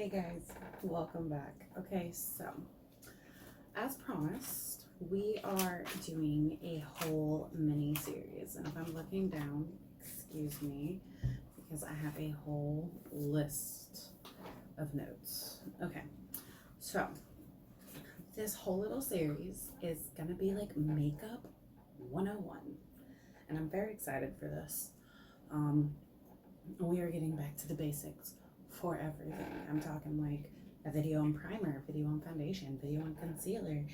Hey guys, welcome back. Okay, so as promised, we are doing a whole mini series. And if I'm looking down, excuse me, because I have a whole list of notes. Okay, so this whole little series is gonna be like makeup 101. And I'm very excited for this. We are getting back to the basics for everything. I'm talking like a video on primer, video on foundation, video on concealer,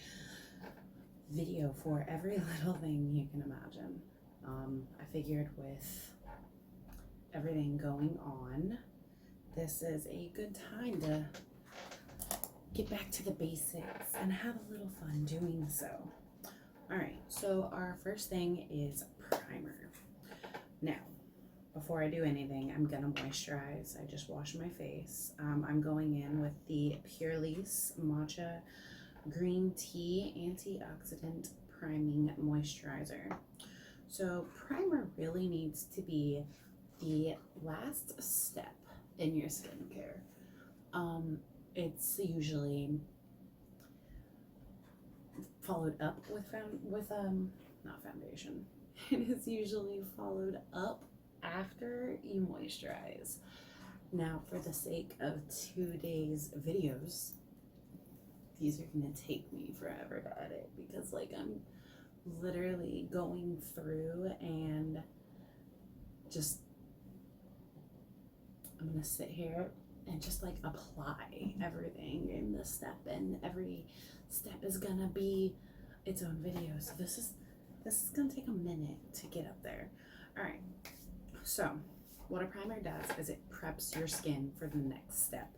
video for every little thing you can imagine. I figured with everything going on, this is a good time to get back to the basics and have a little fun doing so. All right, so our first thing is primer. Now, before I do anything, I'm gonna moisturize. I just washed my face. I'm going in with the Purely's Matcha Green Tea Antioxidant Priming Moisturizer. So primer really needs to be the last step in your skincare. It's usually followed up with not foundation. It is usually followed up after you moisturize. Now, for the sake of today's videos, these are gonna take me forever to edit because like I'm literally going through and just I'm gonna sit here and just like apply everything in this step, and every step is gonna be its own video. So this is gonna take a minute to get up there. All right. So what a primer does is it preps your skin for the next step.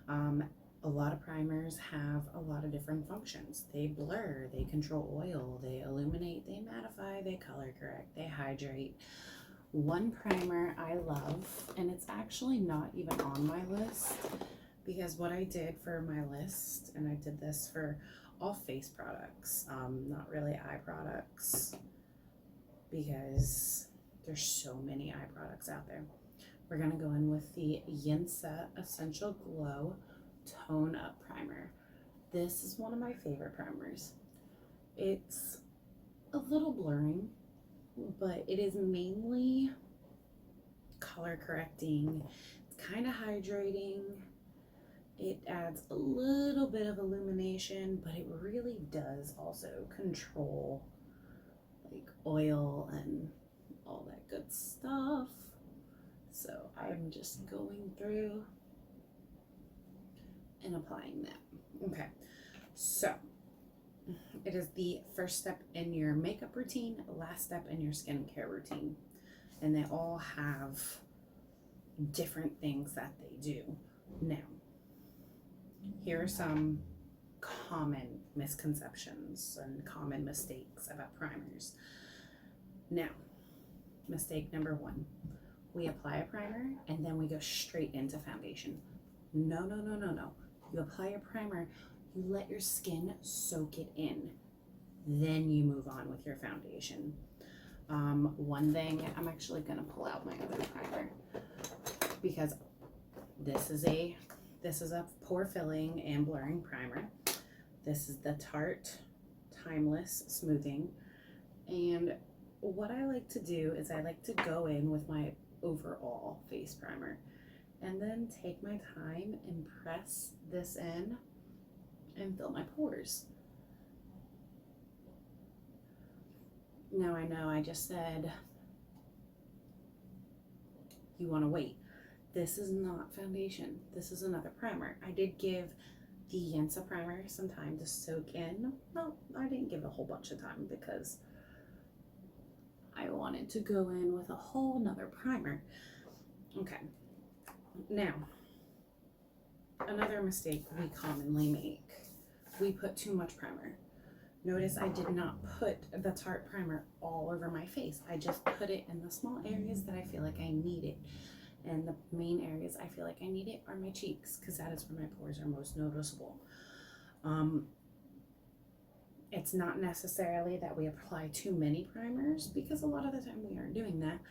A lot of primers have a lot of different functions. They blur, they control oil, they illuminate, they mattify, they color correct, they hydrate. One primer I love, and it's actually not even on my list, because what I did for my list, and I did this for all face products, not really eye products, because there's so many eye products out there. We're gonna go in with the Yinsa Essential Glow Tone Up Primer. This is one of my favorite primers. It's a little blurring, but it is mainly color correcting. It's kind of hydrating. It adds a little bit of illumination, but it really does also control like oil and all that good stuff. So I'm just going through and applying that. Okay, so it is the first step in your makeup routine, last step in your skincare routine, and they all have different things that they do. Now, here are some common misconceptions and common mistakes about primers. Now, mistake number one, we apply a primer and then we go straight into foundation. No. You apply a primer, you let your skin soak it in, then you move on with your foundation. One thing, I'm actually gonna pull out my other primer because this is a pore filling and blurring primer. This is the Tarte Timeless Smoothing, and what I like to do is I like to go in with my overall face primer and then take my time and press this in and fill my pores. Now I know I just said you want to wait. This is not foundation. This is another primer. I did give the Yinsa primer some time to soak in. Well, I didn't give a whole bunch of time because I wanted to go in with a whole nother primer. Okay, now another mistake we commonly make, we put too much primer. Notice I did not put the Tarte primer all over my face. I just put it in the small areas that I feel like I need it, and the main areas I feel like I need it are my cheeks, because that is where my pores are most noticeable. It's not necessarily that we apply too many primers, because a lot of the time we aren't doing that.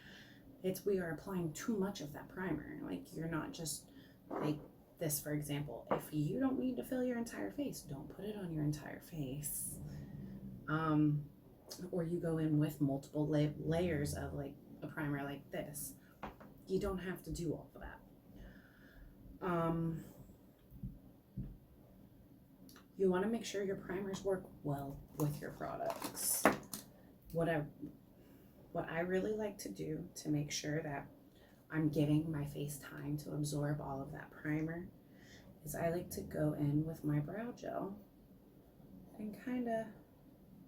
We are applying too much of that primer. Like, you're not just like this, for example, if you don't need to fill your entire face, don't put it on your entire face. Or you go in with multiple layers of like a primer like this. You don't have to do all of that. You want to make sure your primers work well with your products. What I really like to do to make sure that I'm giving my face time to absorb all of that primer is I like to go in with my brow gel and kind of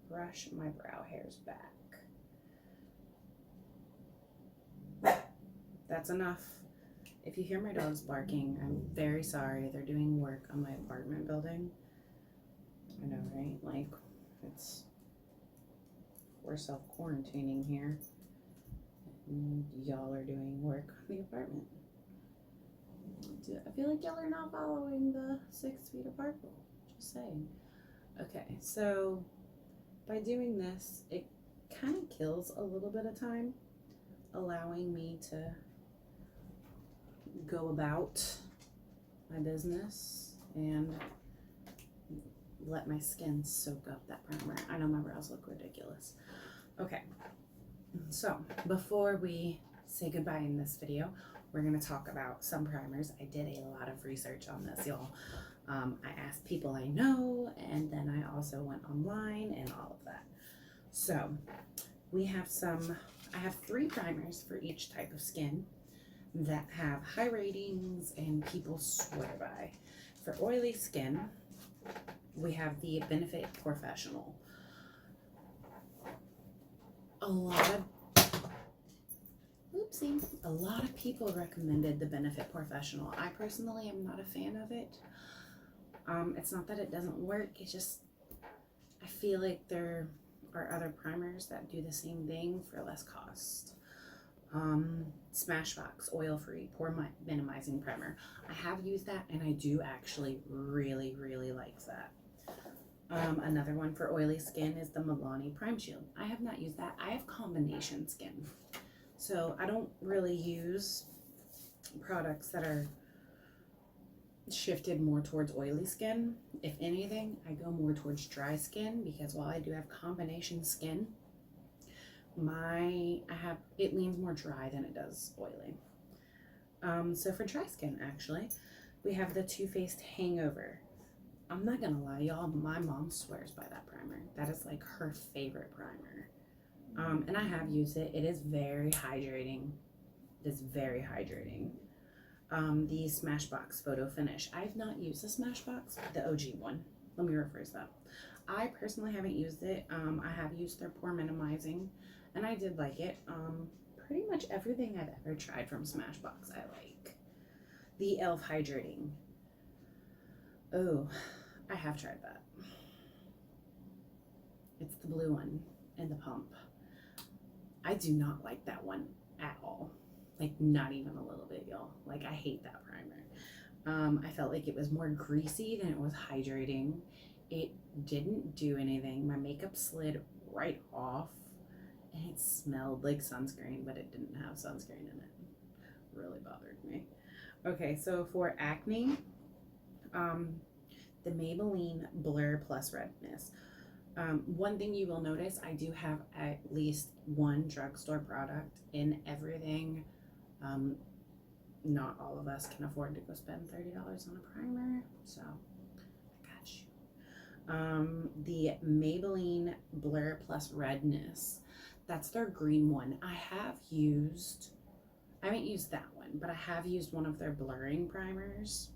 brush my brow hairs back. That's enough. If you hear my dogs barking, I'm very sorry. They're doing work on my apartment building. I know, right? Like, we're self-quarantining here. And y'all are doing work on the apartment. I feel like y'all are not following the 6 feet apart rule. Just saying. Okay, so by doing this, it kind of kills a little bit of time, allowing me to go about my business and let my skin soak up that primer. I know my brows look ridiculous. Okay, so before we say goodbye in this video, we're going to talk about some primers. I did a lot of research on this, y'all. I asked people I know, and then I also went online and all of that. So we have I have 3 primers for each type of skin that have high ratings and people swear by. For oily skin, we have the Benefit Professional. A lot of people recommended the Benefit Professional. I personally am not a fan of it. It's not that it doesn't work, it's just I feel like there are other primers that do the same thing for less cost. Smashbox oil-free pore minimizing primer. I have used that and I do actually really like that. Another one for oily skin is the Milani Prime Shield. I have not used that. I have combination skin, so I don't really use products that are shifted more towards oily skin. If anything, I go more towards dry skin, because while I do have combination skin, it leans more dry than it does oily. So for dry skin, actually, we have the Too Faced Hangover. I'm not gonna lie, y'all, my mom swears by that primer. That is like her favorite primer. And I have used it. It is very hydrating. It's very hydrating. The Smashbox Photo Finish. I've not used the Smashbox, the OG one. Let me rephrase that. I personally haven't used it. I have used their pore minimizing, and I did like it. Pretty much everything I've ever tried from Smashbox I like. The e.l.f. Hydrating. Oh, I have tried that. It's the blue one in the pump. I do not like that one at all. Like, not even a little bit, y'all. Like, I hate that primer. I felt like it was more greasy than it was hydrating. It didn't do anything. My makeup slid right off, and it smelled like sunscreen, but it didn't have sunscreen in it. Really bothered me. Okay, so for acne, the Maybelline Blur Plus Redness. One thing you will notice, I do have at least one drugstore product in everything. Not all of us can afford to go spend $30 on a primer, so I got you. The Maybelline Blur Plus Redness, that's their green one. I haven't used that one, but I have used one of their blurring primers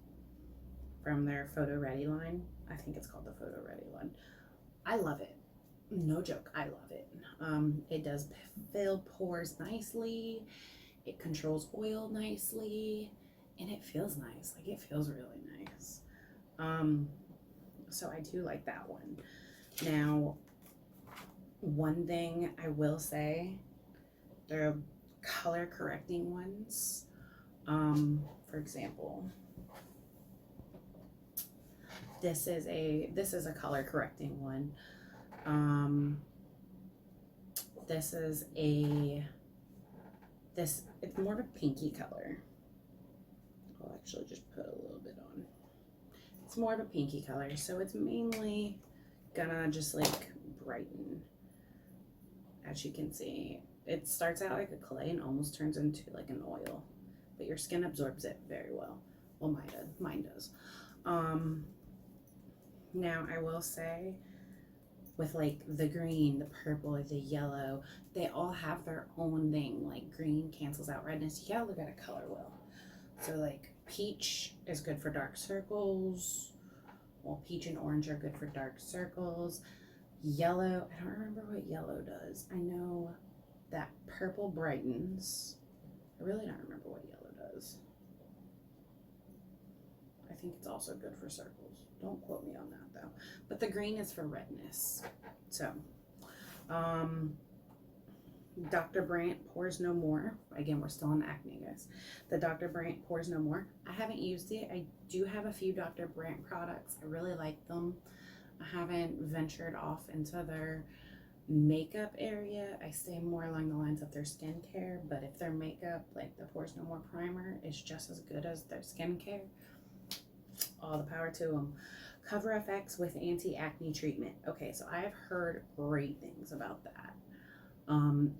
from their Photo Ready line. I think it's called the Photo Ready one. I love it. No joke, I love it. It does fill pores nicely. It controls oil nicely, and it feels nice. Like, it feels really nice. So I do like that one. Now, one thing I will say, the color correcting ones, for example, this is a color correcting one. It's more of a pinky color. I'll actually just put a little bit on It's more of a pinky color, so it's mainly gonna just like brighten. As you can see, it starts out like a clay and almost turns into like an oil, but your skin absorbs it very well. Well, mine does. Now I will say, with like the green, the purple, the yellow, they all have their own thing. Like green cancels out redness. You gotta look at a color wheel. So like peach is good for dark circles. Well, peach and orange are good for dark circles. Yellow, I don't remember what yellow does. I know that purple brightens. I really don't remember what yellow does. I think it's also good for circles. Don't quote me on that though. But the green is for redness. So, Dr. Brandt Pores No More. Again, we're still on acne, guys. The Dr. Brandt Pores No More. I haven't used it. I do have a few Dr. Brandt products. I really like them. I haven't ventured off into their makeup area. I stay more along the lines of their skincare, but if their makeup, like the Pores No More primer, is just as good as their skincare, all the power to them. Cover FX with anti-acne treatment. Okay, so I have heard great things about that.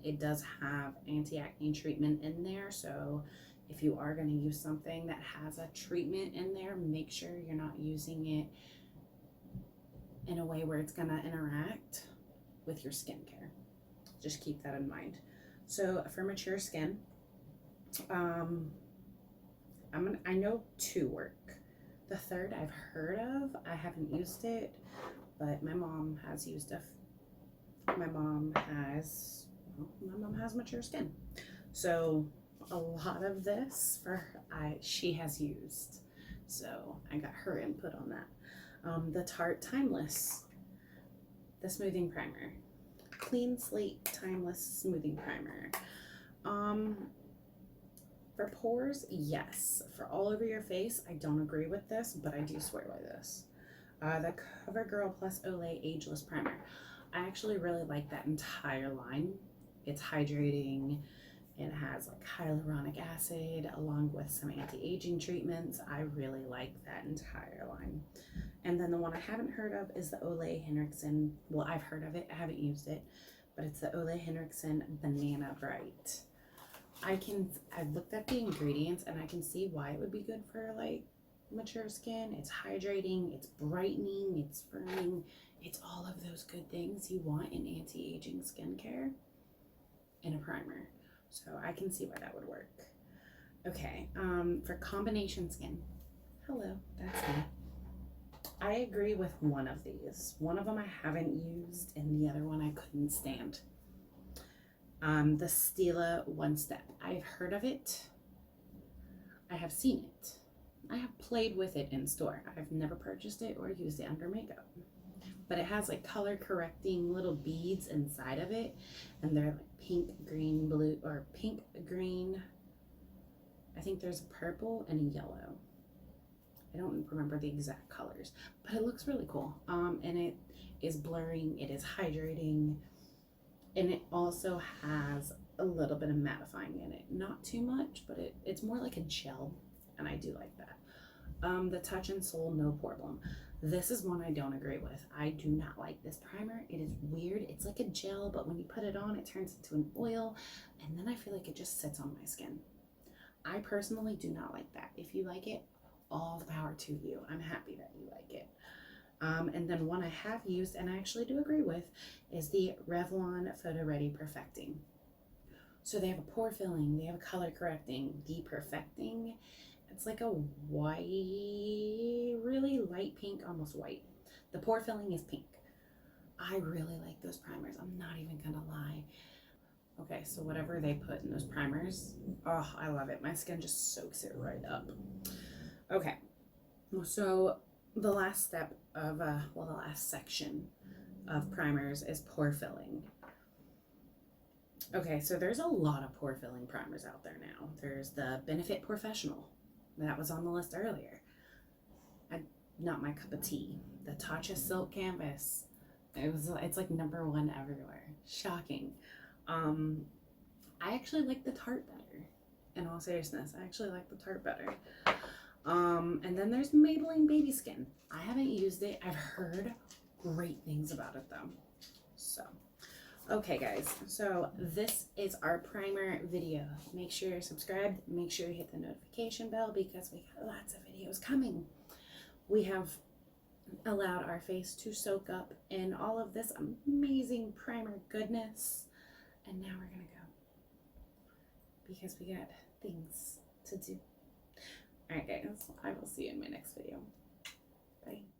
It does have anti-acne treatment in there, so if you are going to use something that has a treatment in there, make sure you're not using it in a way where it's going to interact with your skincare. Just keep that in mind. So for mature skin, I know 2 work. The third I've heard of. I haven't used it, but my mom has used it. My mom has mature skin, so a lot of this she has used. So I got her input on that. The Tarte Timeless, the smoothing primer, clean slate timeless smoothing primer. For pores, yes. For all over your face, I don't agree with this, but I do swear by this. The CoverGirl Plus Olay Ageless Primer. I actually really like that entire line. It's hydrating. It has like hyaluronic acid along with some anti-aging treatments. I really like that entire line. And then the one I haven't heard of is the Ole Henriksen. Well, I've heard of it. I haven't used it, but it's the Ole Henriksen Banana Bright. I've looked at the ingredients and I can see why it would be good for like mature skin. It's hydrating, it's brightening, it's firming, it's all of those good things you want in anti-aging skincare in a primer. So I can see why that would work. Okay, for combination skin, hello, that's me. I agree with one of these. One of them I haven't used and the other one I couldn't stand. The Stila One Step. I've heard of it. I have seen it. I have played with it in store. I've never purchased it or used it under makeup. But it has like color correcting little beads inside of it. And they're like pink, green, blue, or pink, green. I think there's a purple and a yellow. I don't remember the exact colors, but it looks really cool. And it is blurring, it is hydrating. And it also has a little bit of mattifying in it. Not too much, but it's more like a gel, and I do like that. The Touch and Soul No Problem. This is one I don't agree with. I do not like this primer. It is weird. It's like a gel, but when you put it on, it turns into an oil, and then I feel like it just sits on my skin. I personally do not like that. If you like it, all the power to you. I'm happy that you like it. And then one I have used and I actually do agree with is the Revlon Photo Ready Perfecting. So they have a pore filling, they have a color correcting. The Perfecting, it's like a white, really light pink, almost white. The pore filling is pink. I really like those primers. I'm not even gonna lie. Okay, so whatever they put in those primers, oh, I love it. My skin just soaks it right up. Okay, so the last step of, the last section of primers is pore filling. Okay, so there's a lot of pore filling primers out there now. There's the Benefit Professional. That was on the list earlier. Not my cup of tea. The Tatcha Silk Canvas. It's like #1 everywhere. Shocking. I actually like the Tarte better. In all seriousness, I actually like the Tarte better. And then there's Maybelline Baby Skin. I haven't used it. I've heard great things about it though. So, okay guys, so this is our primer video. Make sure you're subscribed. Make sure you hit the notification bell because we got lots of videos coming. We have allowed our face to soak up in all of this amazing primer goodness. And now we're gonna go because we got things to do. All right guys, I will see you in my next video. Bye.